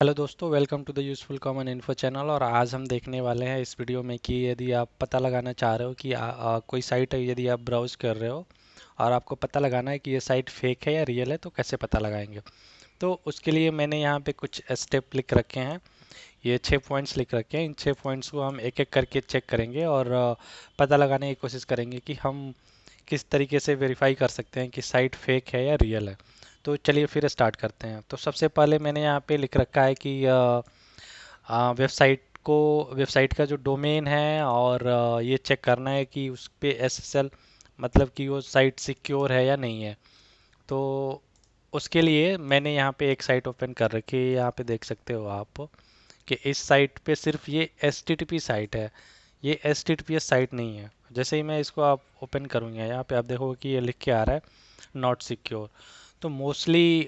Hello दोस्तों, welcome to the useful common info channel. और आज हम देखने वाले हैं इस वीडियो में कि यदि आप पता लगाना चाह रहे हो कि कोई साइट है, यदि आप ब्राउज कर रहे हो और आपको पता लगाना है कि ये साइट फेक है या रियल है, तो कैसे पता लगाएंगे। तो उसके लिए मैंने यहाँ पे कुछ स्टेप लिख रखे हैं। ये 6 पॉइंट्स लिख रखे हैं। इन 6 पॉइंट्स को हम एक एक करके चेक करेंगे और पता लगाने की कोशिश करेंगे कि हम किस तरीके से वेरीफाई कर सकते हैं कि साइट फेक है या रियल है। तो चलिए फिर स्टार्ट करते हैं। तो सबसे पहले मैंने यहाँ पे लिख रखा है कि वेबसाइट को वेबसाइट का जो डोमेन है और ये चेक करना है कि उस पे एसएसएल मतलब कि वो साइट सिक्योर है या नहीं है। तो उसके लिए मैंने यहाँ पे एक साइट ओपन कर रखी है। यहाँ पे देख सकते हो आप कि इस साइट पे सिर्फ ये एच साइट है, ये एच साइट नहीं है। जैसे ही मैं इसको आप ओपन करूँगा, यहाँ पे आप देखोगे कि ये लिख के आ रहा है नॉट सिक्योर। तो मोस्टली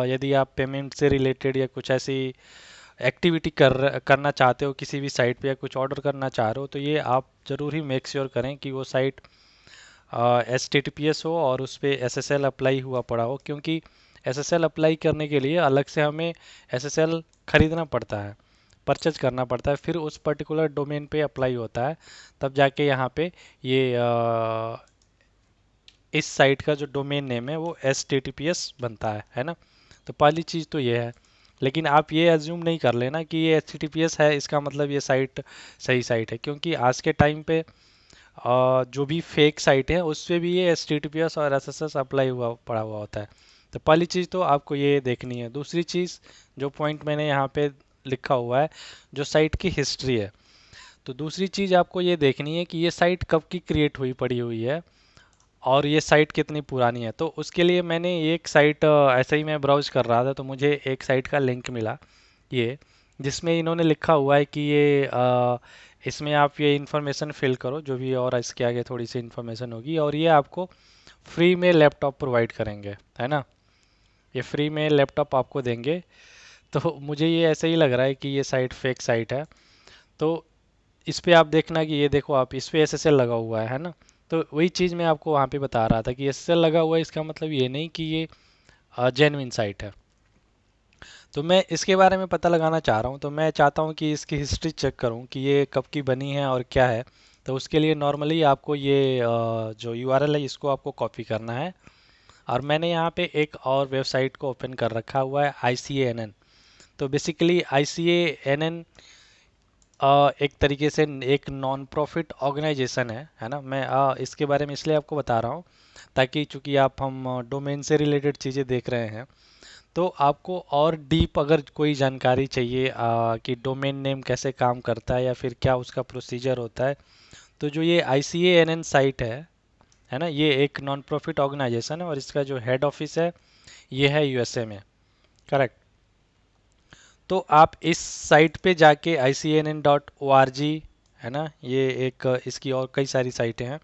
यदि आप पेमेंट से रिलेटेड या कुछ ऐसी एक्टिविटी करना चाहते हो किसी भी साइट पे या कुछ ऑर्डर करना चाह रहे हो, तो ये आप ज़रूर ही मेक श्योर करें कि वो site H T T P S हो और उस पर एस एस एल अप्लाई हुआ पड़ा हो, क्योंकि एस एस एल अप्लाई करने के लिए अलग से हमें एस एस एल खरीदना पड़ता है, परचेज करना पड़ता है, फिर उस पर्टिकुलर डोमेन पे अप्लाई होता है। तब जाके यहाँ पे ये इस साइट का जो डोमेन नेम है वो H T T P S बनता है ना। तो पहली चीज़ तो ये है। लेकिन आप ये एज्यूम नहीं कर लेना कि ये H T T P S है, इसका मतलब ये साइट सही साइट है, क्योंकि आज के टाइम पे जो भी फेक साइट है उस पे भी ये H T T P S और एस एस एस अप्लाई हुआ पड़ा हुआ होता है। तो पहली चीज़ तो आपको ये देखनी है। दूसरी चीज़, जो पॉइंट मैंने यहाँ पे लिखा हुआ है, जो साइट की हिस्ट्री है। तो दूसरी चीज़ आपको ये देखनी है कि ये साइट कब की क्रिएट हुई पड़ी हुई है और ये साइट कितनी पुरानी है। तो उसके लिए मैंने एक साइट ऐसे ही मैं ब्राउज कर रहा था, तो मुझे एक साइट का लिंक मिला ये, जिसमें इन्होंने लिखा हुआ है कि ये इसमें आप ये इन्फॉर्मेशन फिल करो जो भी, और इसके आगे थोड़ी सी इन्फॉर्मेशन होगी, और ये आपको फ्री में लैपटॉप प्रोवाइड करेंगे, है ना। ये फ्री में लैपटॉप आपको देंगे। तो मुझे ये ऐसे ही लग रहा है कि ये साइट फेक साइट है। तो इस पे आप देखना कि ये देखो, आप इस पे एसएसएल लगा हुआ है ना। तो वही चीज़ मैं आपको वहाँ पे बता रहा था कि एसएसएल लगा हुआ है, इसका मतलब ये नहीं कि ये जेन्युइन साइट है। तो मैं इसके बारे में पता लगाना चाह रहा हूँ, तो मैं चाहता हूँ कि इसकी हिस्ट्री चेक करूँ कि ये कब की बनी है और क्या है। तो उसके लिए नॉर्मली आपको ये जो यूआरएल है इसको आपको कॉपी करना है। और मैंने यहाँ पे एक और वेबसाइट को ओपन कर रखा हुआ है, ICANN। तो बेसिकली ICANN एक तरीके से एक नॉन प्रॉफिट ऑर्गेनाइजेशन है ना। मैं इसके बारे में इसलिए आपको बता रहा हूँ ताकि चूंकि आप हम डोमेन से रिलेटेड चीज़ें देख रहे हैं, तो आपको और डीप अगर कोई जानकारी चाहिए कि डोमेन नेम कैसे काम करता है या फिर क्या उसका प्रोसीजर होता है, तो जो ये ICANN साइट है ना, ये एक नॉन प्रॉफिट ऑर्गेनाइजेशन है और इसका जो हेड ऑफिस है ये है यूएसए में। करेक्ट। तो आप इस साइट पे जाके ICANN.org, है ना, ये एक इसकी और कई सारी साइटें हैं,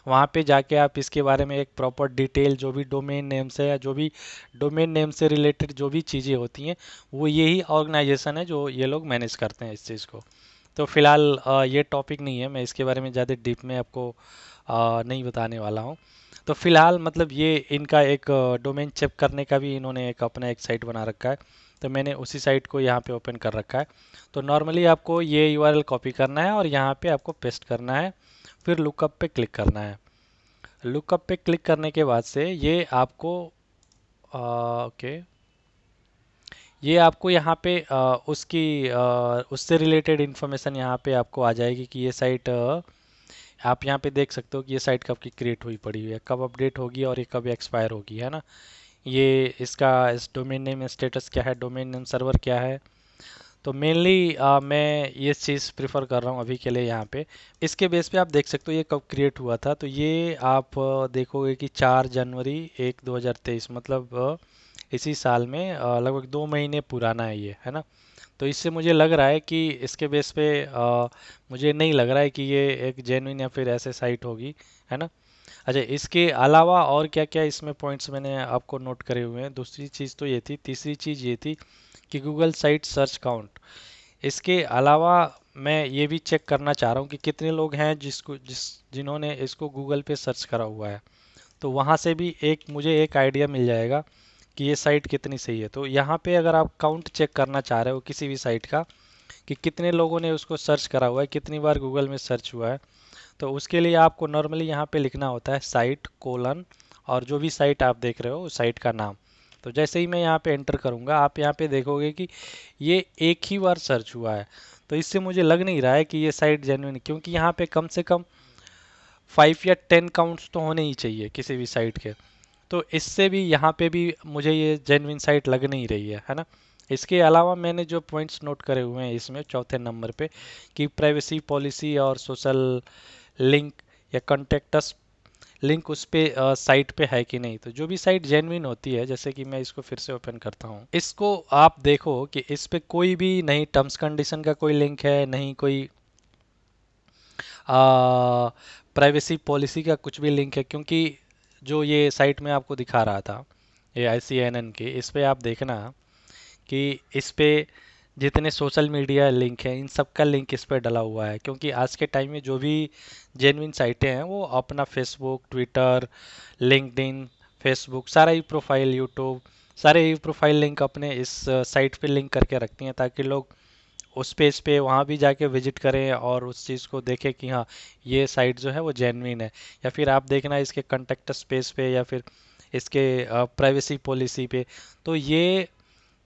वहाँ पे जाके आप इसके बारे में एक प्रॉपर डिटेल, जो भी डोमेन नेम से या जो भी डोमेन नेम से रिलेटेड जो भी चीज़ें होती हैं, वो यही ऑर्गेनाइजेशन है जो ये लोग मैनेज करते हैं इस चीज़ को। तो फिलहाल ये टॉपिक नहीं है, मैं इसके बारे में ज़्यादा डीप में आपको नहीं बताने वाला हूँ। तो फिलहाल मतलब ये इनका एक डोमेन चेक करने का भी इन्होंने एक अपना एक साइट बना रखा है। तो मैंने उसी साइट को यहाँ पे ओपन कर रखा है। तो नॉर्मली आपको ये यूआरएल कॉपी करना है और यहाँ पे आपको पेस्ट करना है, फिर लुकअप पे क्लिक करना है। लुकअप पे क्लिक करने के बाद से ये आपको ओके, ये आपको यहाँ पे उससे रिलेटेड इन्फॉर्मेशन यहाँ पे आपको आ जाएगी कि ये साइट आप यहाँ पे देख सकते हो कि ये साइट कब की क्रिएट हुई पड़ी हुई है, कब अपडेट होगी और ये कब एक्सपायर होगी, है ना। ये इसका इस डोमेन नेम स्टेटस क्या है, डोमेन नेम सर्वर क्या है। तो मेनली मैं ये चीज़ प्रिफर कर रहा हूँ अभी के लिए यहाँ पे। इसके बेस पे आप देख सकते हो ये कब क्रिएट हुआ था। तो ये आप देखोगे कि 4 जनवरी 1 2023, मतलब इसी साल में लगभग 2 महीने पुराना है ये, है ना। तो इससे मुझे लग रहा है कि इसके बेस पे मुझे नहीं लग रहा है कि ये एक जेन्युइन या फिर ऐसे साइट होगी, है ना। अच्छा, इसके अलावा और क्या क्या इसमें पॉइंट्स मैंने आपको नोट करे हुए हैं। दूसरी चीज़ तो ये थी, तीसरी चीज़ ये थी कि गूगल साइट सर्च काउंट। इसके अलावा मैं ये भी चेक करना चाह रहा हूँ कि कितने लोग हैं जिन्होंने इसको गूगल पे सर्च करा हुआ है। तो वहाँ से भी एक मुझे एक आइडिया मिल जाएगा कि ये साइट कितनी सही है। तो यहाँ पे अगर आप काउंट चेक करना चाह रहे हो किसी भी साइट का कि कितने लोगों ने उसको सर्च करा हुआ है, कितनी बार गूगल में सर्च हुआ है, तो उसके लिए आपको नॉर्मली यहाँ पे लिखना होता है साइट कोलन और जो भी साइट आप देख रहे हो उस साइट का नाम। तो जैसे ही मैं यहाँ पे एंटर करूँगा आप यहाँ पे देखोगे कि ये एक ही बार सर्च हुआ है। तो इससे मुझे लग नहीं रहा है कि ये साइट जेन्युइन, क्योंकि यहाँ पे कम से कम 5 या 10 काउंट्स तो होने ही चाहिए किसी भी साइट के। तो इससे भी यहाँ पे भी मुझे ये जेन्युइन साइट लग नहीं रही है ना। इसके अलावा मैंने जो पॉइंट्स नोट करे हुए हैं इसमें चौथे नंबर पे कि प्राइवेसी पॉलिसी और सोशल लिंक या कॉन्टेक्टस लिंक उस पे साइट पे है कि नहीं। तो जो भी साइट जेन्युइन होती है, जैसे कि मैं इसको फिर से ओपन करता हूँ, इसको आप देखो कि इस पे कोई भी नहीं टर्म्स कंडीशन का कोई लिंक है, नहीं कोई प्राइवेसी पॉलिसी का कुछ भी लिंक है। क्योंकि जो ये साइट में आपको दिखा रहा था ये ICANN की, इस पे आप देखना कि इस पे जितने सोशल मीडिया लिंक हैं इन सब का लिंक इस पे डला हुआ है। क्योंकि आज के टाइम में जो भी जेन्युइन साइटें हैं वो अपना फेसबुक, ट्विटर, लिंक्डइन, फेसबुक, सारा ही प्रोफाइल, यूट्यूब, सारे ही प्रोफाइल लिंक अपने इस साइट पे लिंक करके रखती हैं ताकि लोग उस पेज पे वहाँ भी जाके विजिट करें और उस चीज़ को देखें कि हाँ ये साइट जो है वो जेन्युइन है। या फिर आप देखना इसके कंटेक्ट स्पेस पे या फिर इसके प्राइवेसी पॉलिसी पे, तो ये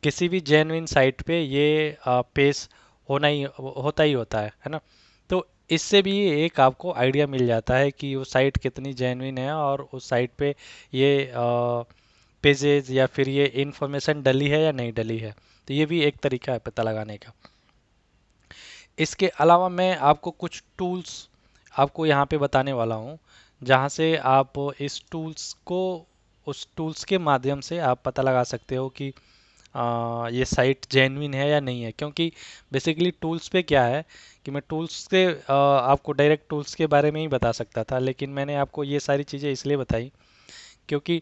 किसी भी जेन्युइन साइट पे ये पेज होना ही होता ही होता है ना। तो इससे भी एक आपको आइडिया मिल जाता है कि वो साइट कितनी जेन्युइन है और उस साइट पे ये पेजेस या फिर ये इंफॉर्मेशन डली है या नहीं डली है। तो ये भी एक तरीका है पता लगाने का। इसके अलावा मैं आपको कुछ टूल्स आपको यहाँ पे बताने वाला हूँ जहाँ से आप इस टूल्स को उस टूल्स के माध्यम से आप पता लगा सकते हो कि ये साइट जेन्युइन है या नहीं है। क्योंकि बेसिकली टूल्स पे क्या है कि मैं टूल्स के आपको डायरेक्ट टूल्स के बारे में ही बता सकता था, लेकिन मैंने आपको ये सारी चीज़ें इसलिए बताई क्योंकि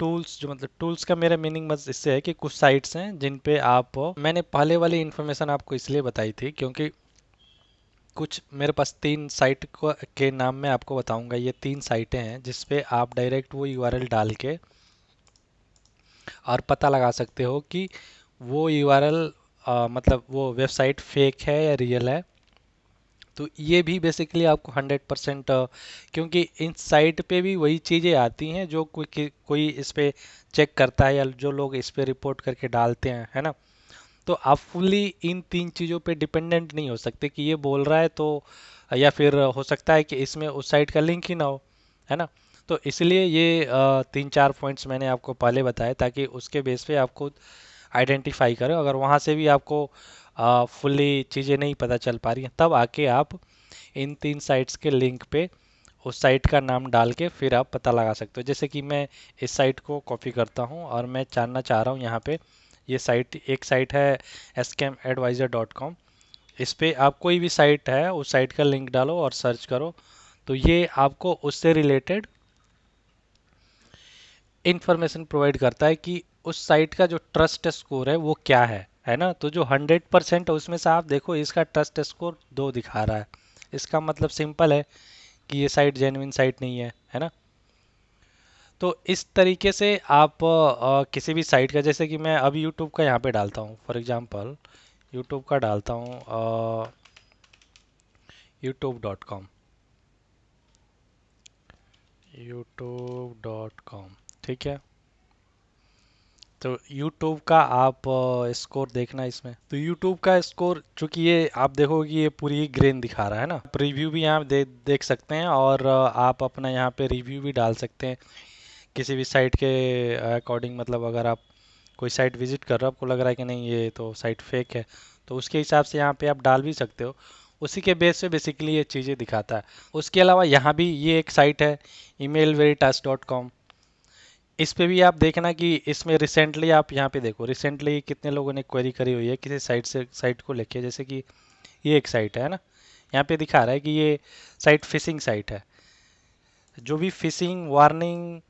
टूल्स जो मतलब टूल्स का मेरा मीनिंग बस इससे है कि कुछ साइट्स हैं जिन पे आप मैंने पहले वाली इन्फॉर्मेशन आपको इसलिए बताई थी क्योंकि कुछ मेरे पास 3 साइट के नाम मैं आपको बताऊंगा। ये 3 साइटें हैं जिस पे आप डायरेक्ट वो यूआरएल डाल के और पता लगा सकते हो कि वो यूआरएल मतलब वो वेबसाइट फेक है या रियल है। तो ये भी बेसिकली आपको 100% क्योंकि इन साइट पे भी वही चीज़ें आती हैं जो कोई इस पे चेक करता है या जो लोग इस पे रिपोर्ट करके डालते हैं, है ना। तो आप फुल्ली इन 3 चीज़ों पे डिपेंडेंट नहीं हो सकते कि ये बोल रहा है तो, या फिर हो सकता है कि इसमें उस साइट का लिंक ही ना हो, है ना। तो इसलिए ये 3-4 पॉइंट्स मैंने आपको पहले बताए ताकि उसके बेस पे आपको आइडेंटिफाई करें। अगर वहाँ से भी आपको फुल्ली चीज़ें नहीं पता चल पा रही हैं तब आके आप इन 3 साइट्स के लिंक पे उस साइट का नाम डाल के फिर आप पता लगा सकते हो। जैसे कि मैं इस साइट को कॉपी करता हूँ और मैं जानना चाह रहा हूँ यहाँ पे ये साइट, एक साइट है scamadvisor.com। इस पे आप कोई भी साइट है उस साइट का लिंक डालो और सर्च करो, तो ये आपको उससे रिलेटेड इंफॉर्मेशन प्रोवाइड करता है कि उस साइट का जो ट्रस्ट स्कोर है वो क्या है ना। तो जो 100% है उसमें से आप देखो इसका ट्रस्ट स्कोर 2 दिखा रहा है। इसका मतलब सिंपल है कि ये साइट जेन्युइन साइट नहीं है ना। तो इस तरीके से आप किसी भी साइट का, जैसे कि मैं अब यूट्यूब का यहाँ पे डालता हूँ फॉर एग्जांपल, यूट्यूब का डालता हूँ youtube.com, youtube.com, ठीक है। तो YouTube का आप स्कोर देखना इसमें। तो YouTube का स्कोर चूंकि ये आप देखोगे कि ये पूरी ग्रीन दिखा रहा है ना। आप रिव्यू भी यहाँ देख सकते हैं और आप अपना यहाँ पे रिव्यू भी डाल सकते हैं किसी भी साइट के अकॉर्डिंग। मतलब अगर आप कोई साइट विजिट कर रहे हो आपको लग रहा है कि नहीं ये तो साइट फेक है, तो उसके हिसाब से यहाँ पे आप डाल भी सकते हो। उसी के बेस पे बेसिकली ये चीज़ें दिखाता है। उसके अलावा यहाँ भी ये एक साइट है emailveritas.com। इस पे भी आप देखना कि इसमें रिसेंटली आप यहाँ पे देखो रिसेंटली कितने लोगों ने क्वेरी करी हुई है किसी साइट को लेके। जैसे कि ये एक साइट है ना, यहाँ पे दिखा रहा है कि ये साइट फिशिंग साइट है। जो भी फिशिंग वार्निंग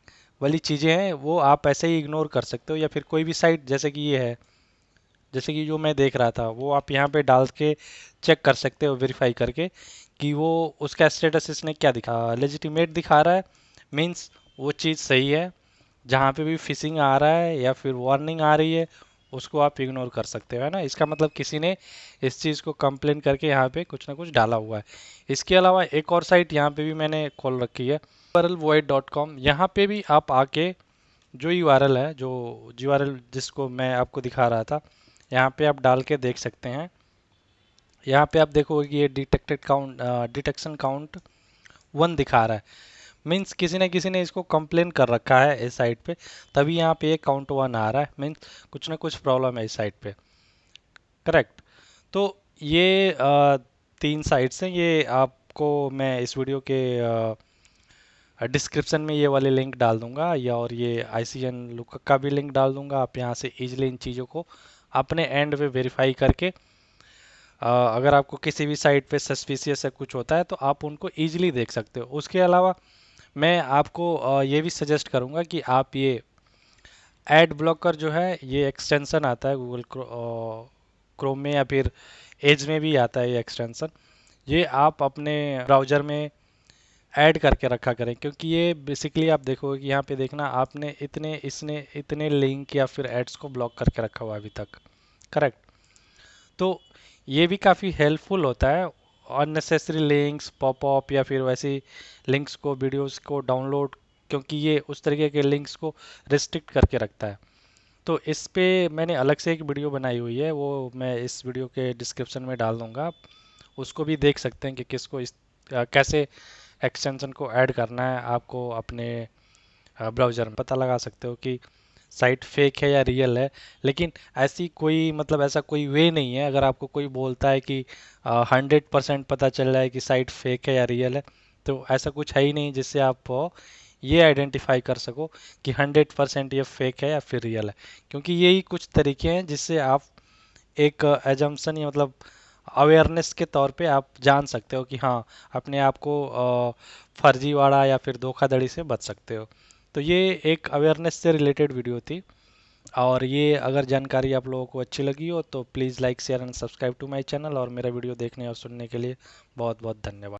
वाली चीज़ें हैं वो आप ऐसे ही इग्नोर कर सकते हो। या फिर कोई भी साइट जैसे कि ये है, जैसे कि जो मैं देख रहा था वो आप यहाँ पे डाल के चेक कर सकते हो वेरीफाई करके कि वो उसका स्टेटस इसने क्या दिखा, लेजिटिमेट दिखा रहा है, मीन्स वो चीज़ सही है जहाँ पे भी फिशिंग आ रहा है या फिर वार्निंग आ रही है उसको आप इग्नोर कर सकते हो, है ना। इसका मतलब किसी ने इस चीज़ को कंप्लेन करके यहाँ पे कुछ ना कुछ डाला हुआ है। इसके अलावा एक और साइट यहाँ पे भी मैंने खोल रखी है, urlvoid.com। यहाँ पे भी आप आके जो यूआरएल है, जो यूआरएल जिसको मैं आपको दिखा रहा था, यहाँ पे आप डाल के देख सकते हैं। यहाँ पे आप देखोगे कि ये डिटेक्शन काउंट 1 दिखा रहा है। मीन्स किसी ने इसको कंप्लेन कर रखा है इस साइट पे, तभी यहाँ पे ये काउंट 1 आ रहा है। मीन्स कुछ ना कुछ प्रॉब्लम है इस साइट पे, करेक्ट। तो ये 3 साइट्स हैं। ये आपको मैं इस वीडियो के डिस्क्रिप्शन में ये वाले लिंक डाल दूंगा, या और ये ICN लुकअप का भी लिंक डाल दूंगा। आप यहाँ से इजीली इन चीज़ों को अपने एंड पे वेरीफाई करके अगर आपको किसी भी साइट पे सस्पिशियस है कुछ होता है तो आप उनको इजीली देख सकते हो। उसके अलावा मैं आपको ये भी सजेस्ट करूंगा कि आप ये एड ब्लॉकर जो है, ये एक्सटेंशन आता है गूगल क्रोम में या फिर एज में भी आता है ये एक्सटेंशन। ये आप अपने ब्राउज़र में ऐड करके रखा करें, क्योंकि ये बेसिकली आप देखोगे कि यहाँ पे देखना आपने इतने लिंक या फिर एड्स को ब्लॉक करके रखा हुआ है अभी तक, करेक्ट। तो ये भी काफ़ी हेल्पफुल होता है। अननेसेसरी लिंक्स, पॉपअप या फिर वैसी लिंक्स को, वीडियोस को डाउनलोड, क्योंकि ये उस तरीके के लिंक्स को रिस्ट्रिक्ट करके रखता है। तो इस पे मैंने अलग से एक वीडियो बनाई हुई है, वो मैं इस वीडियो के डिस्क्रिप्शन में डाल दूंगा। आप उसको भी देख सकते हैं कि किसको कैसे एक्सटेंशन को ऐड करना है आपको अपने ब्राउज़र में। पता लगा सकते हो कि साइट फेक है या रियल है। लेकिन ऐसी कोई मतलब ऐसा कोई वे नहीं है, अगर आपको कोई बोलता है कि 100% पता चल रहा है कि साइट फेक है या रियल है, तो ऐसा कुछ है ही नहीं जिससे आप ये आइडेंटिफाई कर सको कि 100% ये फेक है या फिर रियल है। क्योंकि यही कुछ तरीके हैं जिससे आप एक एजम्पशन या मतलब अवेयरनेस के तौर पे आप जान सकते हो कि हाँ, अपने आप को फर्जीवाड़ा या फिर धोखाधड़ी से बच सकते हो। तो ये एक अवेयरनेस से रिलेटेड वीडियो थी। और ये अगर जानकारी आप लोगों को अच्छी लगी हो तो please like share and subscribe to my channel. और मेरा वीडियो देखने और सुनने के लिए बहुत बहुत धन्यवाद।